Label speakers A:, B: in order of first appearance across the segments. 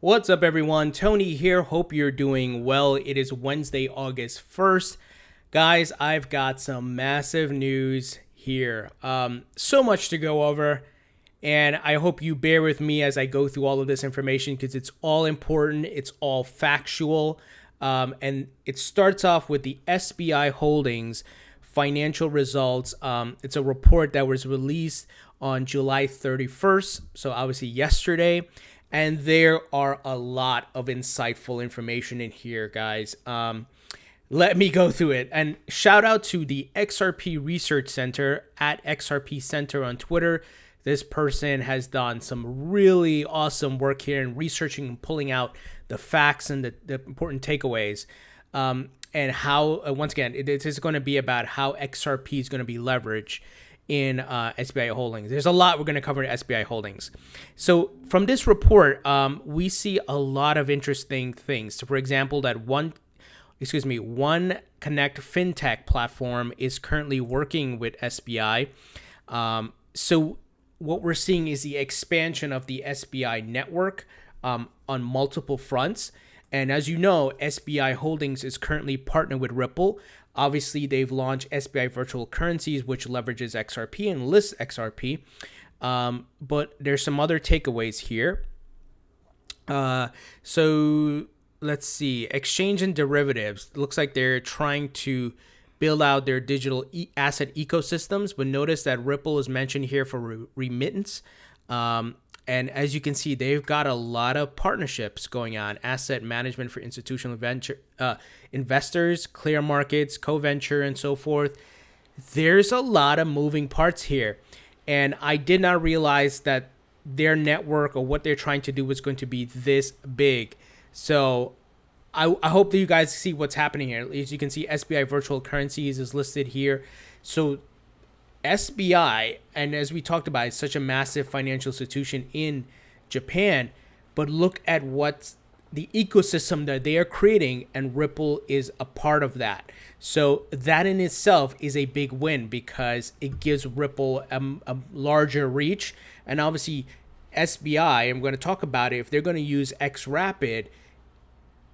A: What's up, everyone? Tony here. Hope you're doing well. It is Wednesday, August 1st. Guys, I've got some massive news here. So much to go over, and I hope you bear with me as I go through all of this information because it's all important. It's all factual. And it starts off with the SBI Holdings financial results. It's a report that was released on July 31st, so obviously yesterday. And there are a lot of insightful information in here, guys. Let me go through it. And shout out to the XRP Research Center at XRP Center on Twitter. This person has done some really awesome work here in researching and pulling out the facts and the important takeaways. And how, once again, it is going to be about how XRP is going to be leveraged in SBI Holdings. There's a lot we're going to cover in SBI Holdings. So from this report, we see a lot of interesting things. So for example, that One Connect fintech platform is currently working with SBI. So what we're seeing is the expansion of the SBI network on multiple fronts. And as you know, SBI Holdings is currently partnered with Ripple. Obviously, they've launched SBI Virtual Currencies, which leverages XRP and lists XRP. But there's some other takeaways here. So let's see. Exchange and derivatives. Looks like they're trying to build out their digital asset ecosystems. But notice that Ripple is mentioned here for remittance. And as you can see, they've got a lot of partnerships going on. Asset management for institutional investors, clear markets, co-venture, and so forth. There's a lot of moving parts here. And I did not realize that their network or what they're trying to do was going to be this big. So I hope that you guys see what's happening here. As you can see, SBI Virtual Currencies is listed here. So SBI, and as we talked about, is such a massive financial institution in Japan, but look at what the ecosystem that they are creating, and Ripple is a part of that. So that in itself is a big win because it gives Ripple a larger reach. And obviously SBI, I'm going to talk about it, if they're going to use xRapid,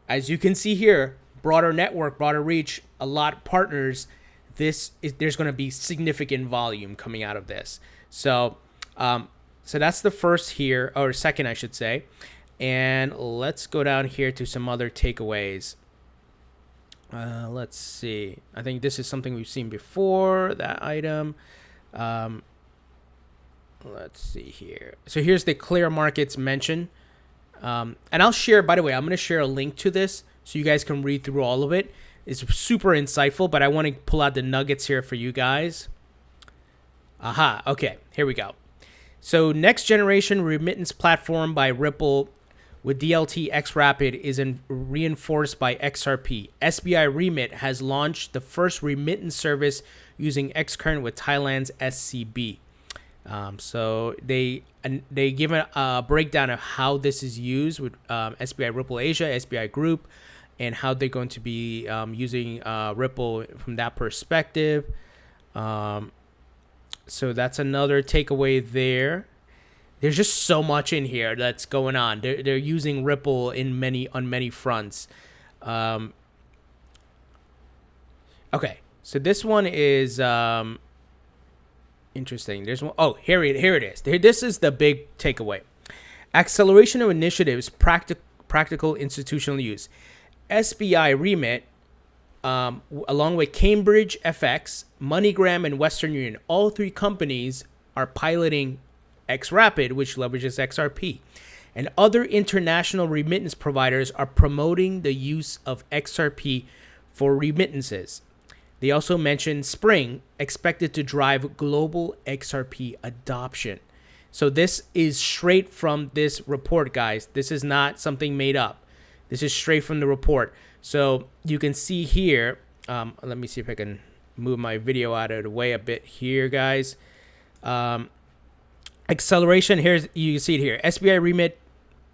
A: as you can see here, broader network, broader reach, a lot of partners, there's going to be significant volume coming out of this. So so that's the first here, or second, I should say. And let's go down here to some other takeaways. Let's see. I think this is something we've seen before, that item. Let's see here. So here's the clear markets mention. And I'll share, by the way, I'm going to share a link to this so you guys can read through all of it. It's super insightful, but I want to pull out the nuggets here for you guys. Aha, okay, here we go. So next generation remittance platform by Ripple with DLT xRapid is reinforced by XRP. SBI Remit has launched the first remittance service using xCurrent with Thailand's SCB. So they give a breakdown of how this is used with SBI Ripple Asia, SBI Group, and how they're going to be using Ripple from that perspective. So that's another takeaway there. There's just so much in here that's going on. They're using Ripple on many fronts. Okay, so this one is interesting. There's one. Oh, here it is. This is the big takeaway. Acceleration of initiatives, practical institutional use. SBI Remit, along with Cambridge FX, MoneyGram, and Western Union, all three companies are piloting xRapid, which leverages XRP. And other international remittance providers are promoting the use of XRP for remittances. They also mentioned Spring, expected to drive global XRP adoption. So this is straight from this report, guys. This is not something made up. This is straight from the report. So you can see here, let me see if I can move my video out of the way a bit here, guys. Acceleration, you can see it here. SBI Remit,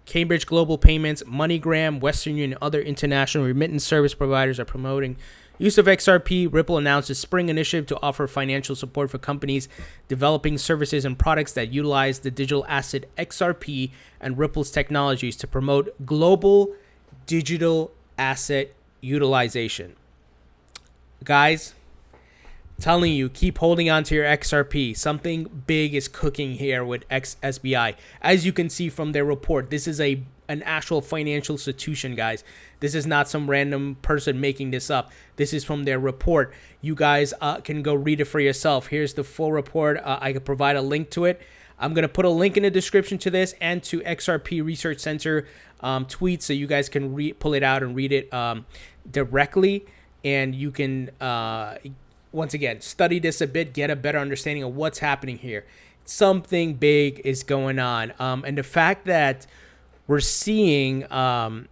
A: Cambridge Global Payments, MoneyGram, Western Union, and other international remittance service providers are promoting Use of XRP, Ripple announced a spring initiative to offer financial support for companies developing services and products that utilize the digital asset XRP and Ripple's technologies to promote global digital asset utilization. Guys, telling you, keep holding on to your XRP. Something big is cooking here with SBI. As you can see from their report, this is an actual financial institution, guys. This is not some random person making this up. This is from their report. You guys can go read it for yourself. Here's the full report. I could provide a link to it. I'm going to put a link in the description to this and to XRP Research Center tweets so you guys can pull it out and read it directly. And you can, once again, study this a bit, get a better understanding of what's happening here. Something big is going on. And the fact that we're seeing, the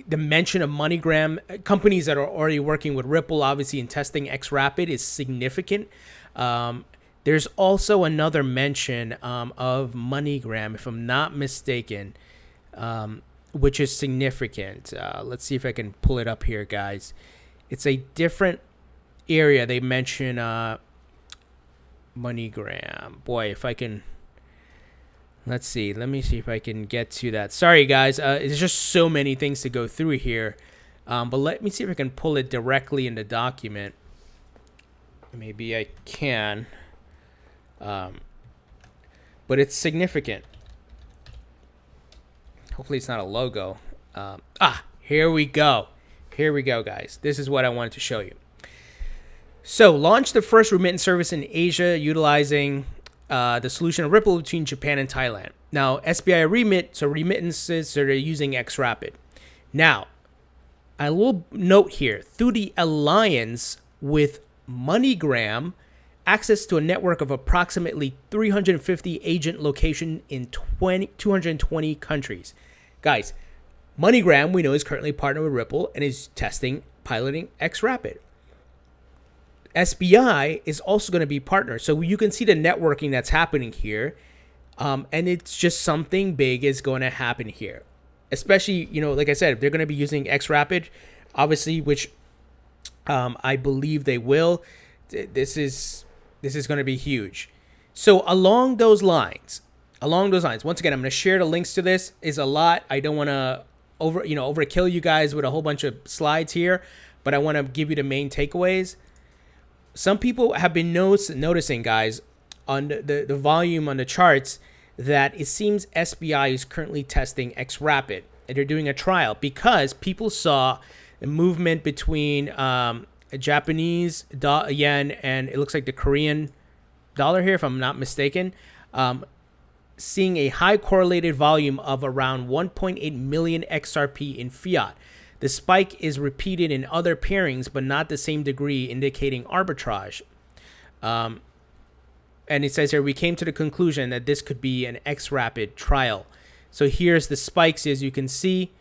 A: mention of MoneyGram, companies that are already working with Ripple, obviously, in testing xRapid is significant. There's also another mention of MoneyGram, if I'm not mistaken, which is significant. Let's see if I can pull it up here, guys. It's a different area. They mention MoneyGram. Boy, if I can... Let's see. Let me see if I can get to that. Sorry, guys. There's just so many things to go through here. But let me see if I can pull it directly in the document. Maybe I can. But it's significant. Hopefully it's not a logo. Here we go. Here we go, guys. This is what I wanted to show you. So, launched the first remittance service in Asia utilizing the solution of Ripple between Japan and Thailand. Now, SBI Remit, so remittances, so they're using xRapid. Now, I will note here, through the alliance with MoneyGram, access to a network of approximately 350 agent locations in 220 countries. Guys, MoneyGram, we know, is currently partnered with Ripple and is piloting xRapid. SBI is also going to be partners. So you can see the networking that's happening here. And it's just something big is going to happen here. Especially, like I said, if they're going to be using xRapid, obviously, which I believe they will, this is going to be huge. So along those lines, once again, I'm going to share the links to this. Is a lot. I don't want to overkill you guys with a whole bunch of slides here, but I want to give you the main takeaways. Some people have been noticing, guys, on the volume on the charts that it seems SBI is currently testing xRapid, and they're doing a trial because people saw the movement between a Japanese yen and it looks like the Korean dollar here, if I'm not mistaken, seeing a high correlated volume of around 1.8 million XRP in fiat. The spike is repeated in other pairings, but not the same degree, indicating arbitrage. And it says here, we came to the conclusion that this could be an xRapid trial. So here's the spikes, as you can see.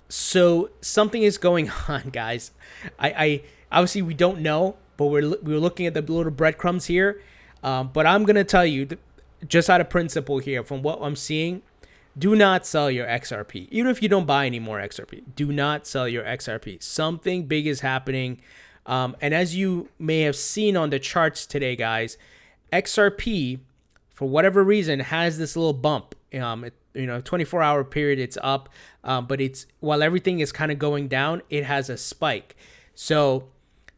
A: So something is going on, guys. I obviously we don't know, but we're looking at the little breadcrumbs here. But I'm gonna tell you, just out of principle here, from what I'm seeing, do not sell your XRP. Even if you don't buy any more XRP, do not sell your XRP. Something big is happening. And as you may have seen on the charts today, guys, XRP, for whatever reason, has this little bump. 24-hour period, it's up. But while everything is kind of going down, it has a spike. So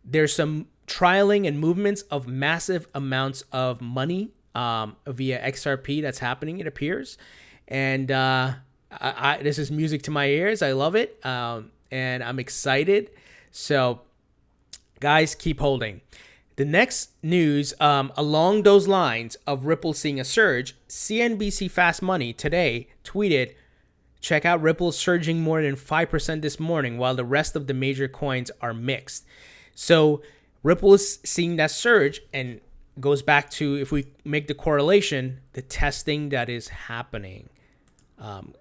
A: there's some trialing and movements of massive amounts of money via XRP that's happening, it appears. And this is music to my ears. I love it. And I'm excited. So, guys, keep holding. The next news along those lines of Ripple seeing a surge, CNBC Fast Money today tweeted, check out Ripple surging more than 5% this morning while the rest of the major coins are mixed. So Ripple is seeing that surge and goes back to, if we make the correlation, the testing that is happening.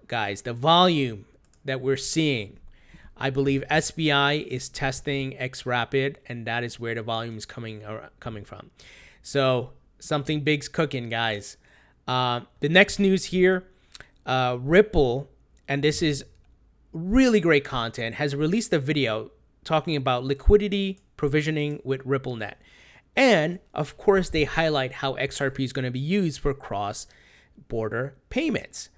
A: Guys, the volume that we're seeing, I believe SBI is testing xRapid, and that is where the volume is coming from. So something big's cooking, guys. The next news here, Ripple, and this is really great content, has released a video talking about liquidity provisioning with RippleNet. And of course, they highlight how XRP is going to be used for cross-border payments.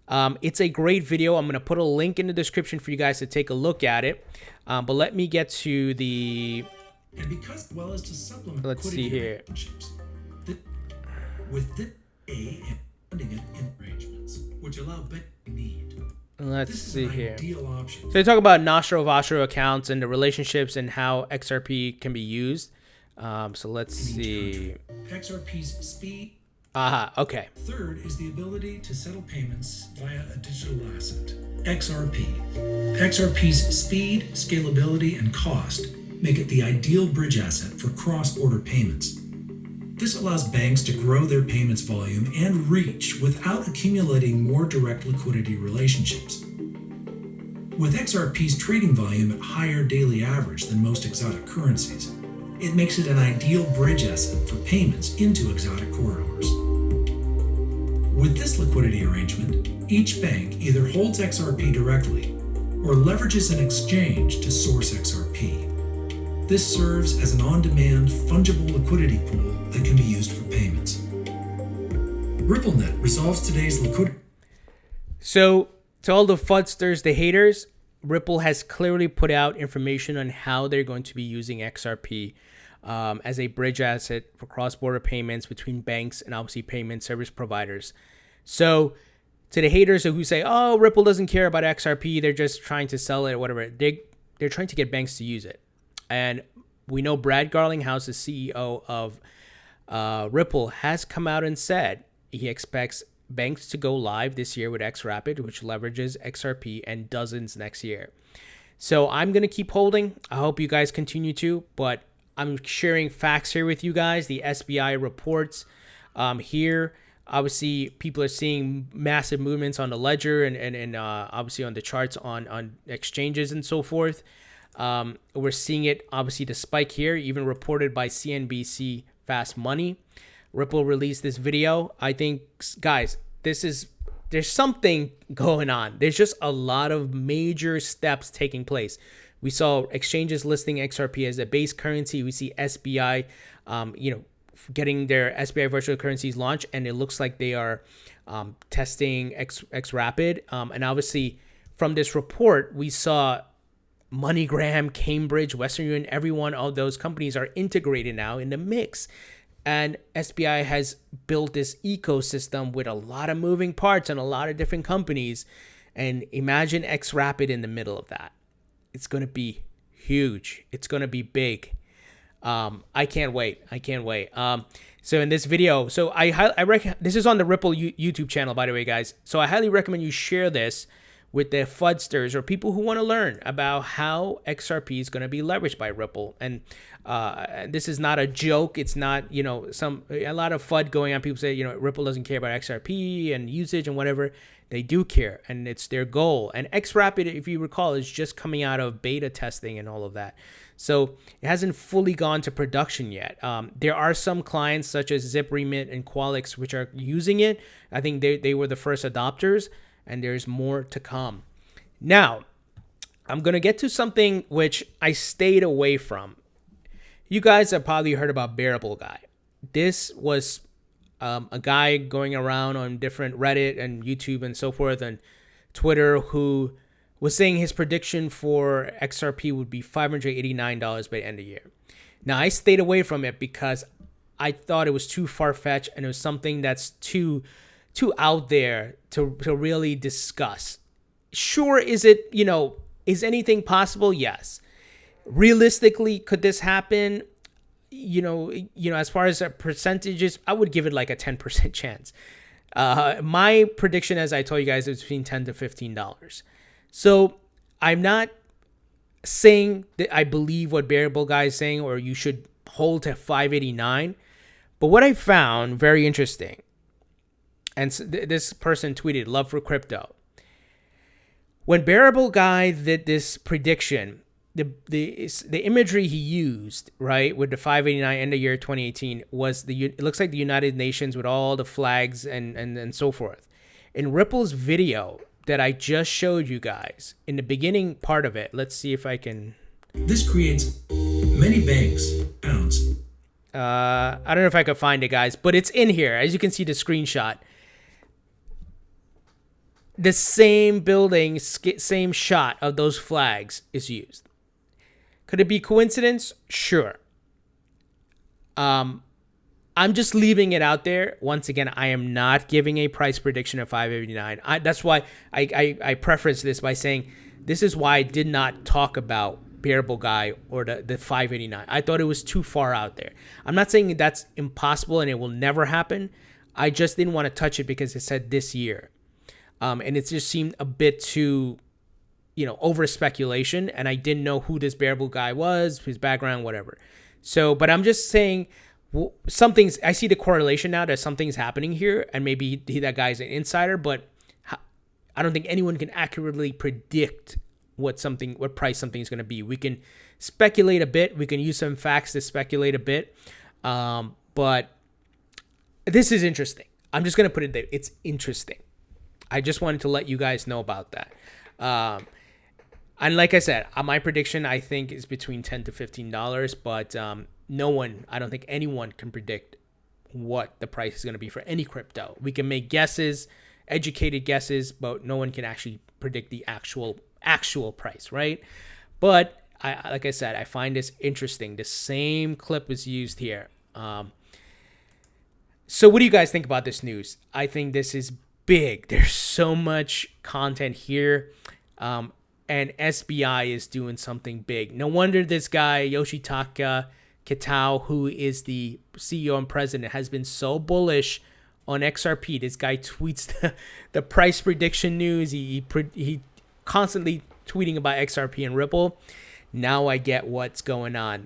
A: It's a great video. I'm going to put a link in the description for you guys to take a look at it. But let me get to the...
B: And because, well as to supplement,
A: let's see here.
B: With the and funding arrangements, which allow bank need.
A: Let's see here.
B: Option.
A: So they talk about Nostro accounts and the relationships and how XRP can be used. So let's see.
B: XRP's speed.
A: Okay.
B: Third is the ability to settle payments via a digital asset. XRP. XRP's speed, scalability, and cost make it the ideal bridge asset for cross-border payments. This allows banks to grow their payments volume and reach without accumulating more direct liquidity relationships. With XRP's trading volume at higher daily average than most exotic currencies, it makes it an ideal bridge asset for payments into exotic corridors. With this liquidity arrangement, each bank either holds XRP directly or leverages an exchange to source XRP. This serves as an on-demand, fungible liquidity pool that can be used for payments. RippleNet resolves today's liquidity.
A: So, to all the FUDsters, the haters, Ripple has clearly put out information on how they're going to be using XRP as a bridge asset for cross-border payments between banks and obviously payment service providers. So, to the haters who say, "Oh, Ripple doesn't care about XRP; they're just trying to sell it or whatever," they're trying to get banks to use it. And we know Brad Garlinghouse, the CEO of Ripple, has come out and said he expects banks to go live this year with xRapid, which leverages XRP, and dozens next year. So I'm going to keep holding. I hope you guys continue to, but I'm sharing facts here with you guys. The SBI reports here. Obviously, people are seeing massive movements on the ledger and obviously on the charts on exchanges and so forth. We're seeing it, obviously, the spike here, even reported by CNBC Fast Money. Ripple released this video. I think, guys, there's something going on. There's just a lot of major steps taking place. We saw exchanges listing XRP as a base currency. We see SBI, getting their SBI virtual currencies launched, and it looks like they are testing xRapid. And obviously, from this report, we saw MoneyGram, Cambridge, Western Union, every one of those companies are integrated now in the mix. And SBI has built this ecosystem with a lot of moving parts and a lot of different companies. And imagine xRapid in the middle of that. It's going to be huge. It's going to be big. I can't wait. So in this video, so I recommend, this is on the Ripple YouTube channel, by the way, guys. So I highly recommend you share this with the FUDsters or people who want to learn about how XRP is going to be leveraged by Ripple. And this is not a joke. It's not, a lot of FUD going on. People say, Ripple doesn't care about XRP and usage and whatever. They do care, and it's their goal. And xRapid, if you recall, is just coming out of beta testing and all of that. So it hasn't fully gone to production yet. There are some clients such as ZipRemit and Qualix which are using it. I think they were the first adopters, and there's more to come. Now, I'm going to get to something which I stayed away from. You guys have probably heard about Bearable Guy. This was a guy going around on different Reddit and YouTube and so forth and Twitter who was saying his prediction for XRP would be $589 by the end of the year. Now, I stayed away from it because I thought it was too far-fetched and it was something that's too out there to really discuss. Sure, is anything possible? Yes. Realistically, could this happen? As far as percentages, I would give it like a 10% chance. My prediction, as I told you guys, is between $10 to $15. So I'm not saying that I believe what Bearable Guy is saying or you should hold to 589. But what I found very interesting, and this person tweeted, "Love for crypto." When Bearable Guy did this prediction, the imagery he used, right, with the 589 end of year 2018 was it looks like the United Nations with all the flags and so forth. In Ripple's video that I just showed you guys, in the beginning part of it, let's see if I can
B: This creates many banks bounce.
A: I don't know if I could find it, guys, but it's in here. As you can see the screenshot. The same building, same shot of those flags is used. Could it be coincidence? Sure. I'm just leaving it out there. Once again, I am not giving a price prediction of 589. That's why I preface this by saying this is why I did not talk about Bearable Guy or the 589. I thought it was too far out there. I'm not saying that's impossible and it will never happen. I just didn't want to touch it because it said this year. And it just seemed a bit too, over speculation. And I didn't know who this Bearable Guy was, his background, whatever. So, but I'm just saying something's, I see the correlation now that something's happening here. And maybe that guy's an insider, but I don't think anyone can accurately predict what price something is going to be. We can speculate a bit. We can use some facts to speculate a bit. But this is interesting. I'm just going to put it there. It's interesting. I just wanted to let you guys know about that. And like I said, my prediction, I think, is between $10 to $15. But I don't think anyone can predict what the price is going to be for any crypto. We can make guesses, educated guesses, but no one can actually predict the actual price, right? But like I said, I find this interesting. The same clip was used here. So what do you guys think about this news? I think this is big. There's so much content here. And SBI is doing something big. No wonder this guy, Yoshitaka Kitao, who is the CEO and president, has been so bullish on XRP. This guy tweets the price prediction news. He constantly tweeting about XRP and Ripple. Now I get what's going on.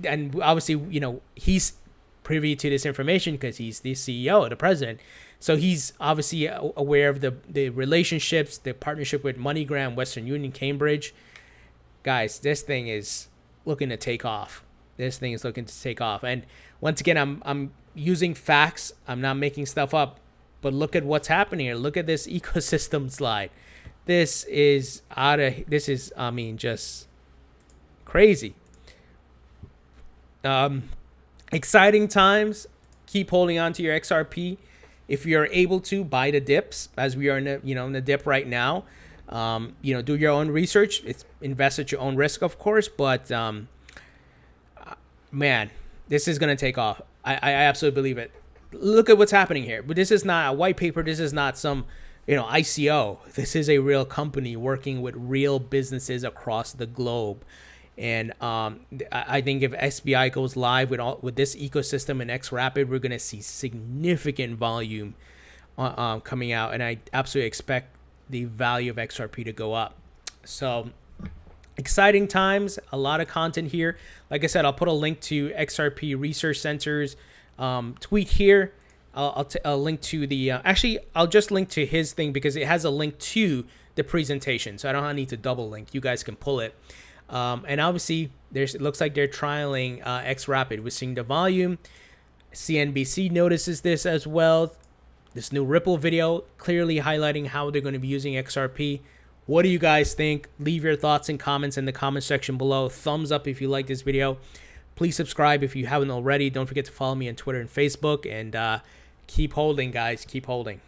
A: And obviously, he's privy to this information because he's the CEO, the president. So he's obviously aware of the relationships, the partnership with MoneyGram, Western Union, Cambridge. Guys, this thing is looking to take off. And once again, I'm using facts. I'm not making stuff up. But look at what's happening here. Look at this ecosystem slide. This is just crazy. Exciting times. Keep holding on to your XRP. If you're able to buy the dips, as we are in the dip right now, do your own research. Invest at your own risk, of course. But man, this is gonna take off. I absolutely believe it. Look at what's happening here. But this is not a white paper. This is not some ICO. This is a real company working with real businesses across the globe. And I think if SBI goes live with this ecosystem and xRapid, we're going to see significant volume coming out. And I absolutely expect the value of XRP to go up. So exciting times, a lot of content here. Like I said, I'll put a link to XRP Research Center's tweet here. I'll link to the, I'll just link to his thing because it has a link to the presentation. So I don't need to double link. You guys can pull it. And obviously, it looks like they're trialing xRapid. We're seeing the volume. CNBC notices this as well. This new Ripple video clearly highlighting how they're going to be using XRP. What do you guys think? Leave your thoughts and comments in the comment section below. Thumbs up if you like this video. Please subscribe if you haven't already. Don't forget to follow me on Twitter and Facebook. And keep holding, guys. Keep holding.